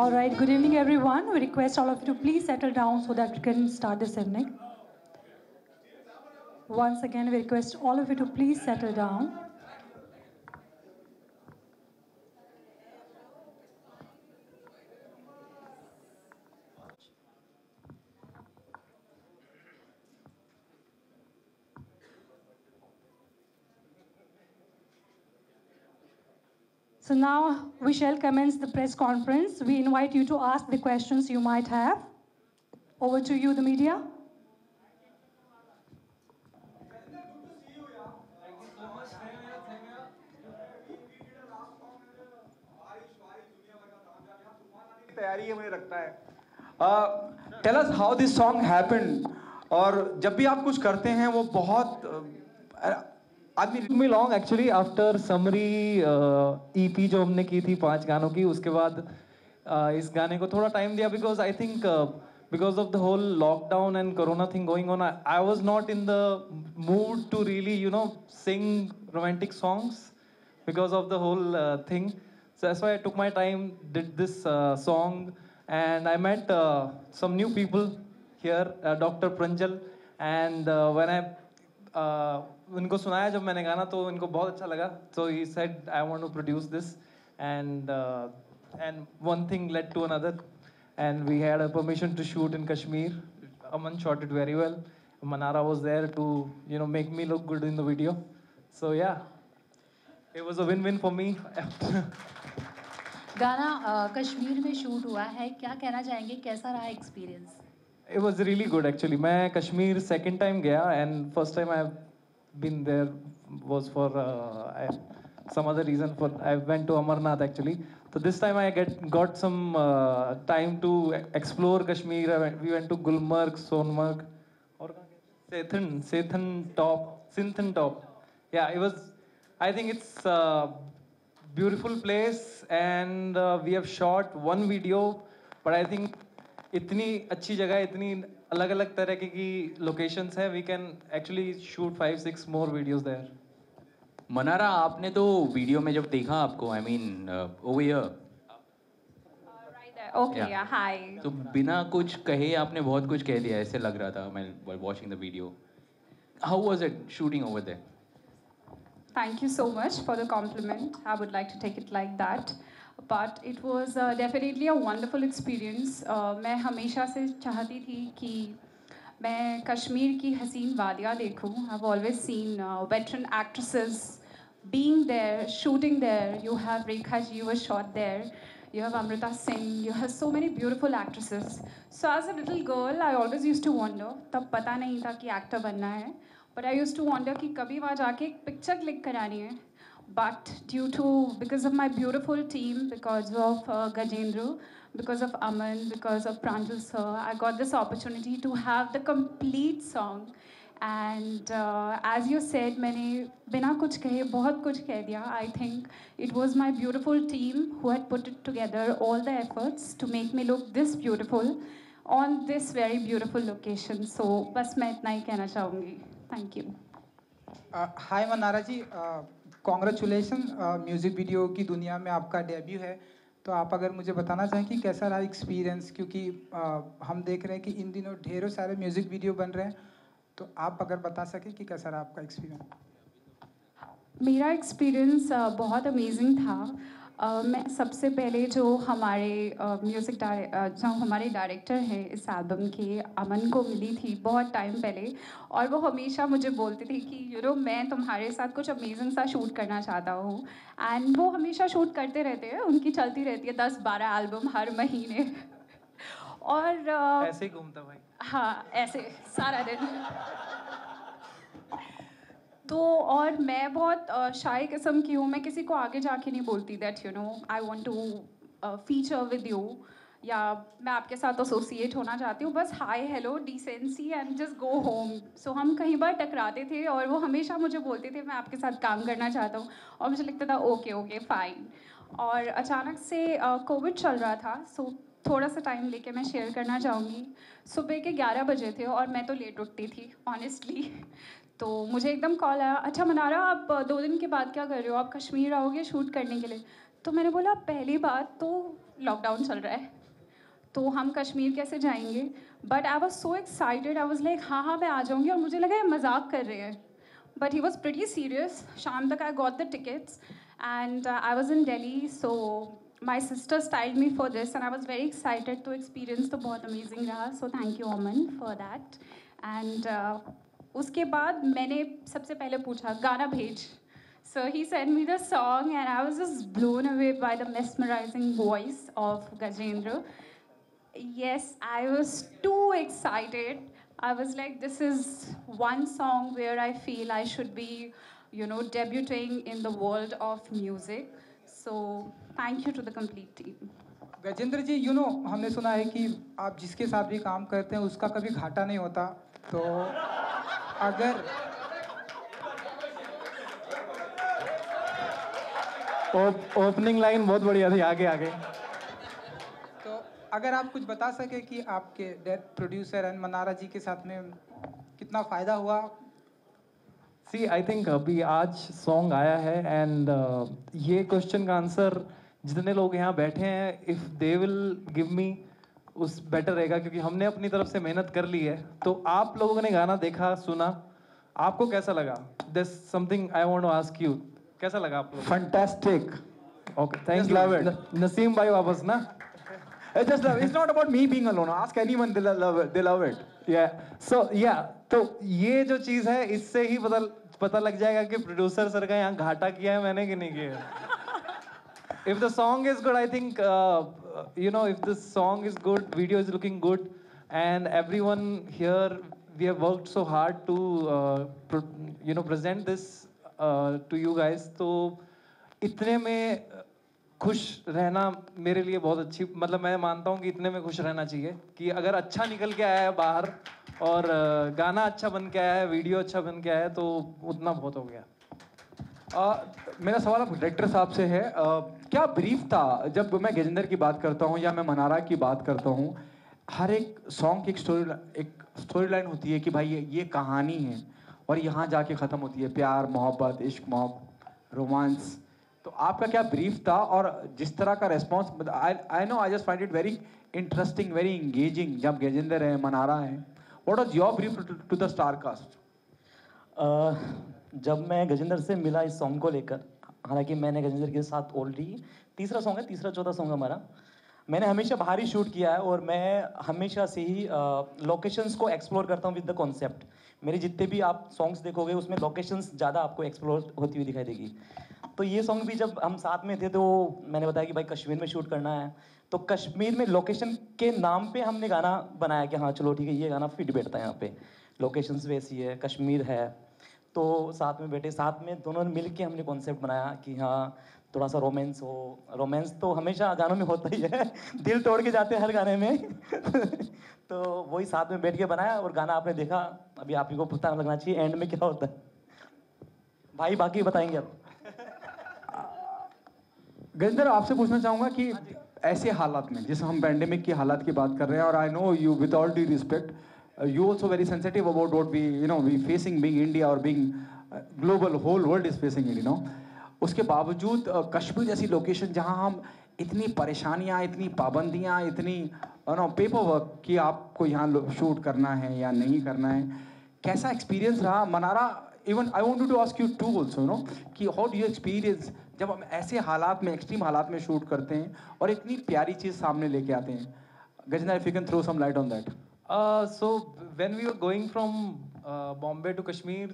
All right, good evening, everyone. We request all of you to please settle down so that we can start this evening. Once again, we request all of you to please settle down. So now we shall commence the press conference. We invite you to ask the questions you might have. Over to you, the media. तैयारी है मुझे लगता है। Tell us how this song happened. और जब भी आप कुछ करते हैं वो बहुत आदमी मी long actually after summary EP जो हमने की थी 5 गानों की, उसके बाद इस गाने को थोड़ा टाइम दिया because I think because of the whole lockdown and corona thing going on I was not in the mood to really sing romantic songs because of the whole thing. So that's why I took my time, did this song, and I met some new people here, Dr. Pranjal, and when I उनको सुनाया जब मैंने गाना तो इनको बहुत अच्छा लगा. So he said I want to produce this, and one thing led to another, and we had a permission to shoot in Kashmir. Aman shot it very well. Manara was there to make me look good in the video. So yeah. It was a win-win for me. गाना कश्मीर में shoot हुआ है, क्या कहना चाहेंगे, कैसा रहा experience? It was really good actually. मैं कश्मीर second time गया and first time I've been there was for some other reason. I went to Amarnath actually. So this time I got some time to explore Kashmir. We went to Gulmarg, Sonmarg, और Sinthan Top. Yeah, it was. I think it's a beautiful place and we have shot one video, but I think इतनी अच्छी जगह, इतनी अलग अलग तरह की locations है, we can actually shoot 5-6 more videos there. Mannara, आपने तो वीडियो में जब देखा आपको, I mean over here. Right there. Okay, yeah, hi. तो बिना कुछ कहे आपने बहुत कुछ कह दिया, ऐसे लग रहा था मैं while watching the video. How was it shooting over there? Thank you so much for the compliment. I would like to take it like that. But it was definitely a wonderful experience. मैं हमेशा से चाहती थी कि मैं कश्मीर की हसीन वादियाँ देखूँ. I've always seen veteran actresses being there, shooting there. You have Rekha ji, you were shot there. You have Amrita Singh. You have so many beautiful actresses. So as a little girl, I always used to wonder. तब पता नहीं था कि actor बनना है. But I used to wonder कि कभी वहाँ जाके एक picture click करानी है. But because of my beautiful team, because of Gajendra, because of Aman, because of Pranjal sir, I got this opportunity to have the complete song. And as you said, मैंने बिना कुछ कहे बहुत कुछ कह दिया. I think it was my beautiful team who had put it together, all the efforts to make me look this beautiful on this very beautiful location. So बस मैं इतना ही कहना चाहूँगी. Thank you. Hi Mannara ji, congratulation. Music video की दुनिया में आपका debut है, तो आप अगर मुझे बताना चाहें कि कैसा रहा एक्सपीरियंस, क्योंकि हम देख रहे हैं कि इन दिनों ढेरों सारे म्यूज़िक वीडियो बन रहे हैं, तो आप अगर बता सकें कि कैसा रहा आपका एक्सपीरियंस. मेरा एक्सपीरियंस बहुत अमेजिंग था. मैं सबसे पहले जो हमारे डायरेक्टर हैं इस एल्बम के, अमन को मिली थी बहुत टाइम पहले, और वो हमेशा मुझे बोलते थे कि मैं तुम्हारे साथ कुछ अमेजिंग सा शूट करना चाहता हूँ. एंड वो हमेशा शूट करते रहते हैं, उनकी चलती रहती है 10-12 एल्बम हर महीने. और ऐसे ही घूमता भाई. हाँ, ऐसे सारा दिन. तो और मैं बहुत शाय किस्म की हूँ. मैं किसी को आगे जाके नहीं बोलती that I want to feature with you, या मैं आपके साथ एसोसिएट होना चाहती हूँ. बस hi hello decency and just go home. So हम कई बार टकराते थे और वो हमेशा मुझे बोलते थे मैं आपके साथ काम करना चाहता हूँ, और मुझे लगता था ओके ओके फाइन. और अचानक से कोविड चल रहा था, सो थोड़ा सा टाइम लेके मैं शेयर करना चाहूँगी. सुबह के 11 बजे थे और मैं तो लेट उठती थी ऑनेस्टली. तो मुझे एकदम कॉल आया, अच्छा मनारा आप 2 दिन के बाद क्या कर रहे हो, आप कश्मीर आओगे शूट करने के लिए. तो मैंने बोला पहली बात तो लॉकडाउन चल रहा है, तो हम कश्मीर कैसे जाएंगे? But I was so excited, I was like हाँ हाँ मैं आ जाऊँगी, और मुझे लगा ये मजाक कर रहे हैं, but he was pretty serious. शाम तक I got the tickets and I was in Delhi, so my sister styled me for this and I was very excited. तो एक्सपीरियंस तो बहुत अमेजिंग रहा, so thank you Aman for that. And उसके बाद मैंने सबसे पहले पूछा गाना भेज. So he sent me the song and I was just blown away by the mesmerizing voice of Gajendra. Yes, I was too excited. I was like, this is one song where I feel I should be, debuting in the world of music. So thank you to the complete team. Gajendra जी, हमने सुना है कि आप जिसके साथ भी काम करते हैं उसका कभी घाटा नहीं होता. तो अगर ओपनिंग लाइन बहुत बढ़िया थी, आगे आगे. तो अगर आप कुछ बता सके कि आपके प्रोड्यूसर एंड मनारा जी के साथ में कितना फ़ायदा हुआ. सी आई थिंक अभी आज सॉन्ग आया है एंड ये क्वेश्चन का आंसर जितने लोग यहाँ बैठे हैं, if they will give me, उस बेटर रहेगा, क्योंकि हमने अपनी तरफ से मेहनत कर ली है. तो आप लोगों ने गाना देखा, सुना, आपको कैसा लगा? This something I want to ask you, कैसा लगा आप लोग? Fantastic. Okay, thank Just you. love it. Naseem भाई वापस ना. Just love. It's not about me being alone. Ask anyone, they love it. They love it. तो ये जो चीज है, इससे ही पता लग जाएगा कि प्रोड्यूसर सर का यहाँ घाटा किया है मैंने कि नहीं किया. If the song is good, I think if the song is good, video is looking good, and everyone here, we have worked so hard to present this to you guys. तो इतने में खुश रहना मेरे लिए बहुत अच्छी, मतलब मैं मानता हूँ कि इतने में खुश रहना चाहिए कि अगर अच्छा निकल के आया है बाहर और गाना अच्छा बन के आया है, वीडियो अच्छा बन के आया है, तो उतना बहुत हो गया. मेरा सवाल अब डायरेक्टर साहब से है. क्या ब्रीफ था जब मैं गजेंद्र की बात करता हूँ या मैं मनारा की बात करता हूँ? हर एक सॉन्ग की एक स्टोरी लाइन होती है कि भाई ये कहानी है और यहाँ जाके ख़त्म होती है. प्यार, मोहब्बत, इश्क, रोमांस. तो आपका क्या ब्रीफ था? और जिस तरह का response, I know, I just find it very interesting, very engaging. जब गजेंद्र है, मनारा है, what was your brief to the star cast? जब मैं गजेंद्र से मिला इस सॉन्ग को लेकर, हालांकि मैंने गजेंद्र के साथ ऑलरेडी तीसरा चौथा सॉन्ग हमारा, मैंने हमेशा बाहर ही शूट किया है और मैं हमेशा से ही लोकेशंस को एक्सप्लोर करता हूँ विद द कॉन्सेप्ट. मेरे जितने भी आप सॉन्ग्स देखोगे उसमें लोकेशंस ज़्यादा आपको एक्सप्लोर होती हुई दिखाई देगी. तो ये सॉन्ग भी जब हम साथ में थे तो मैंने बताया कि भाई कश्मीर में शूट करना है, तो कश्मीर में लोकेशन के नाम पे हमने गाना बनाया कि हाँ चलो ठीक है, ये गाना फिट बैठता है यहाँ पे, लोकेशंस वैसी है, कश्मीर है. तो साथ में बैठे, साथ में दोनों ने मिल के हमने कॉन्सेप्ट बनाया कि हाँ थोड़ा सा रोमांस हो. रोमांस तो हमेशा गानों में होता ही है, दिल तोड़ के जाते हैं हर गाने में. तो वही साथ में बैठ के बनाया और गाना आपने देखा. अभी आप ही को पता लगना चाहिए एंड में क्या होता है. भाई बाकी बताएंगे आप. गजेंद्र, आपसे पूछना चाहूँगा कि ऐसे हालात में, जैसे हम पैंडेमिक की हालात की बात कर रहे हैं, और I know you, with all due respect, you also very sensitive about what we facing being India or being global, whole world is facing it, उसके बावजूद कश्मीर जैसी लोकेशन जहां हम इतनी परेशानियां, इतनी पाबंदियां, इतनी पेपर वर्क कि आपको यहाँ शूट करना है या नहीं करना है, कैसा एक्सपीरियंस रहा? Mannara, even I want to ask you too also, कि हाउ डू यू एक्सपीरियंस जब हम ऐसे हालात में, एक्सट्रीम हालात में शूट करते हैं और इतनी प्यारी चीज़ सामने लेके आते हैं? Gajendra, if you can throw some light on that. So when we were going from Bombay to Kashmir,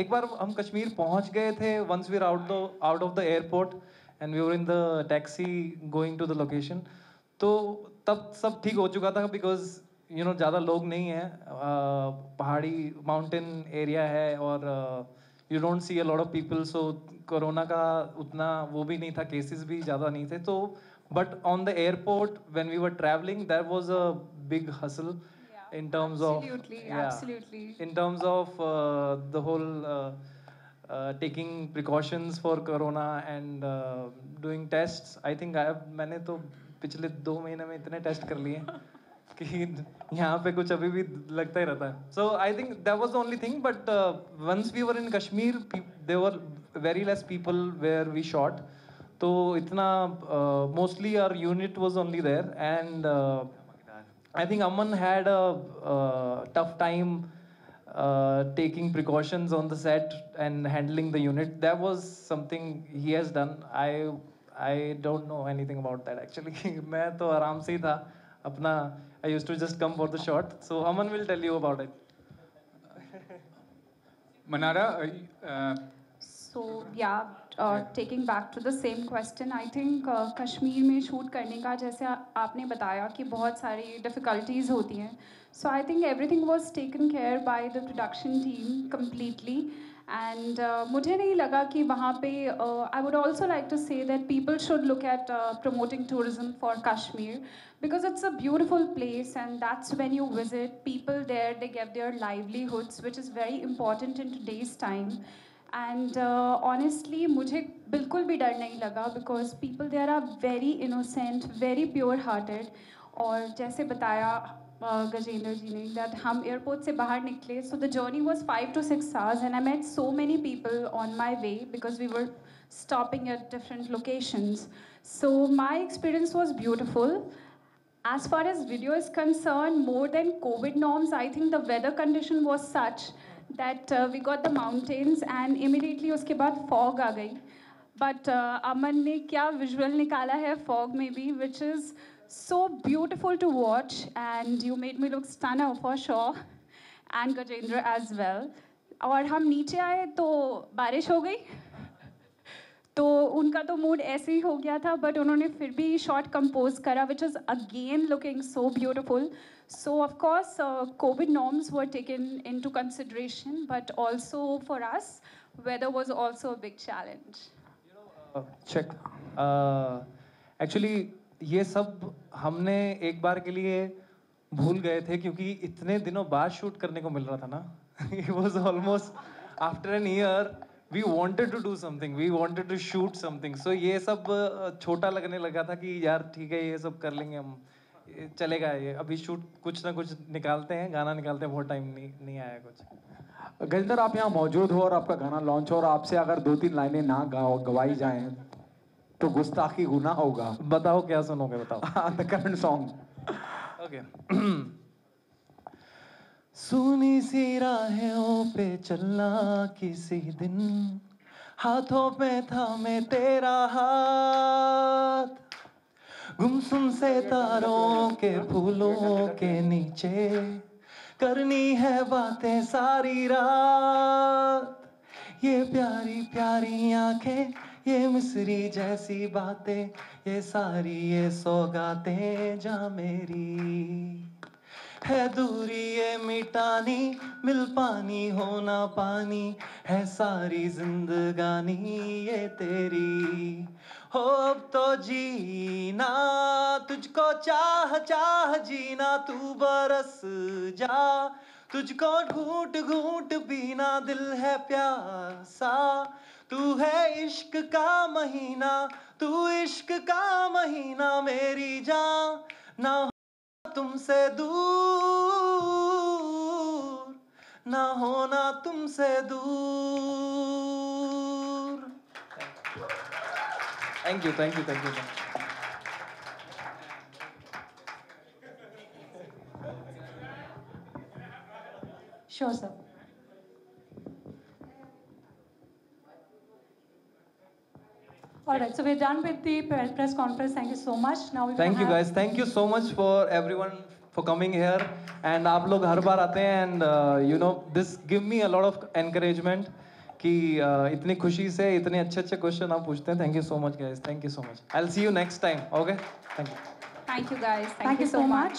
एक बार हम कश्मीर पहुंच गए थे. once we were out of the airport and we were in the taxi going to the location, तो तब सब ठीक हो चुका था because ज़्यादा लोग नहीं हैं, पहाड़ी माउंटेन एरिया है और you don't see a lot of people, so corona का उतना वो भी नहीं था, केसेस भी ज़्यादा नहीं थे. तो but on the airport when we were traveling, there was a big hustle in terms Absolutely. in terms of the whole taking precautions for corona and doing tests. I think मैंने तो पिछले 2 महीने में इतने टेस्ट कर लिए कि यहाँ पे कुछ अभी भी लगता ही रहता है. So I think that was the only thing, but once we were in Kashmir, there were very less people where we shot. तो इतना mostly our unit was only there, and I think Aman had a tough time taking precautions on the set and handling the unit. That was something he has done. I don't know anything about that actually. मैं तो आराम से ही था अपना. I used to just come for the shot. So Aman will tell you about it. Manara, So yeah, taking back to the same question, I think Kashmir में shoot करने का जैसे आपने बताया कि बहुत सारी डिफ़िकल्टीज़ होती हैं. So I think everything was taken care by the production team completely. And मुझे नहीं लगा कि वहाँ पे I would also like to say that people should look at promoting tourism for Kashmir, because it's a beautiful place, and that's when you visit people there, they get their livelihoods, which is very important in today's time. And honestly मुझे बिल्कुल भी डर नहीं लगा, because people there are very innocent, very pure hearted. और जैसे बताया गजेंद्र जी ने that हम एयरपोर्ट से बाहर निकले, so the journey was 5 to 6 hours, and I met so many people on my way because we were stopping at different locations. So my experience was beautiful. As far as video is concerned, more than COVID norms, I think the weather condition was such that we got the mountains, and immediately उसके बाद fog आ गई. But अमन ने क्या visual निकाला है fog में भी, which is so beautiful to watch, and you made me look stunner for sure, and Gajendra as well. और हम नीचे आए तो बारिश हो गई, तो उनका तो मूड ऐसे ही हो गया था, बट उन्होंने फिर भी शॉट कंपोज करा, which is again looking so beautiful. So of course COVID norms were taken into consideration, but also for us weather was also a big challenge. Check. Actually ये सब हमने एक बार के लिए भूल गए थे, क्योंकि इतने दिनों बाद शूट करने को मिल रहा था ना. It was almost after an year we wanted to do something, we wanted to shoot something. So ये सब छोटा लगने लगा था कि यार ठीक है ये सब कर लेंगे हम, चलेगा ये, अभी शूट कुछ ना कुछ निकालते हैं, गाना निकालते हैं, बहुत टाइम नहीं आया कुछ. गजेंद्र, आप यहाँ मौजूद हो और आपका गाना लॉन्च हो, और आपसे अगर 2-3 लाइनें ना गवाई जाएं तो गुस्ताखी गुनाह होगा. बताओ क्या सुनोगे, बताओ. The current song. Okay. सुनी सी राहों पे चलना किसी दिन, हाथों पे था मैं तेरा हाथ, गुमसुम से तारों के फूलों के नीचे करनी है बातें सारी रात. ये प्यारी प्यारी आंखें, ये मिस्री जैसी बातें, ये सारी ये सौगातें जा मेरी है दूरी ये मिटानी, मिल पानी हो ना पानी, है सारी जिंदगानी ये तेरी. हो अब तो जीना तुझको चाह चाह जीना, तू बरस जा तुझको घूट घूट पीना, दिल है प्यासा, तू है इश्क का महीना, तू इश्क का महीना, मेरी जान ना हो तुमसे दूर, ना होना तुमसे दूर. Thank you. Sure, sir. All right, so we're done with the press conference. Thank you so much. Now we Thank you guys. Thank you so much for everyone for coming here. And आप लोग हर बार आते हैं, and you know this give me a lot of encouragement कि इतनी खुशी से इतने अच्छे क्वेश्चन आप पूछते हैं. Thank you so much guys. Thank you so much. I'll see you next time. Okay? Thank you. Thank you guys. Thank you so much.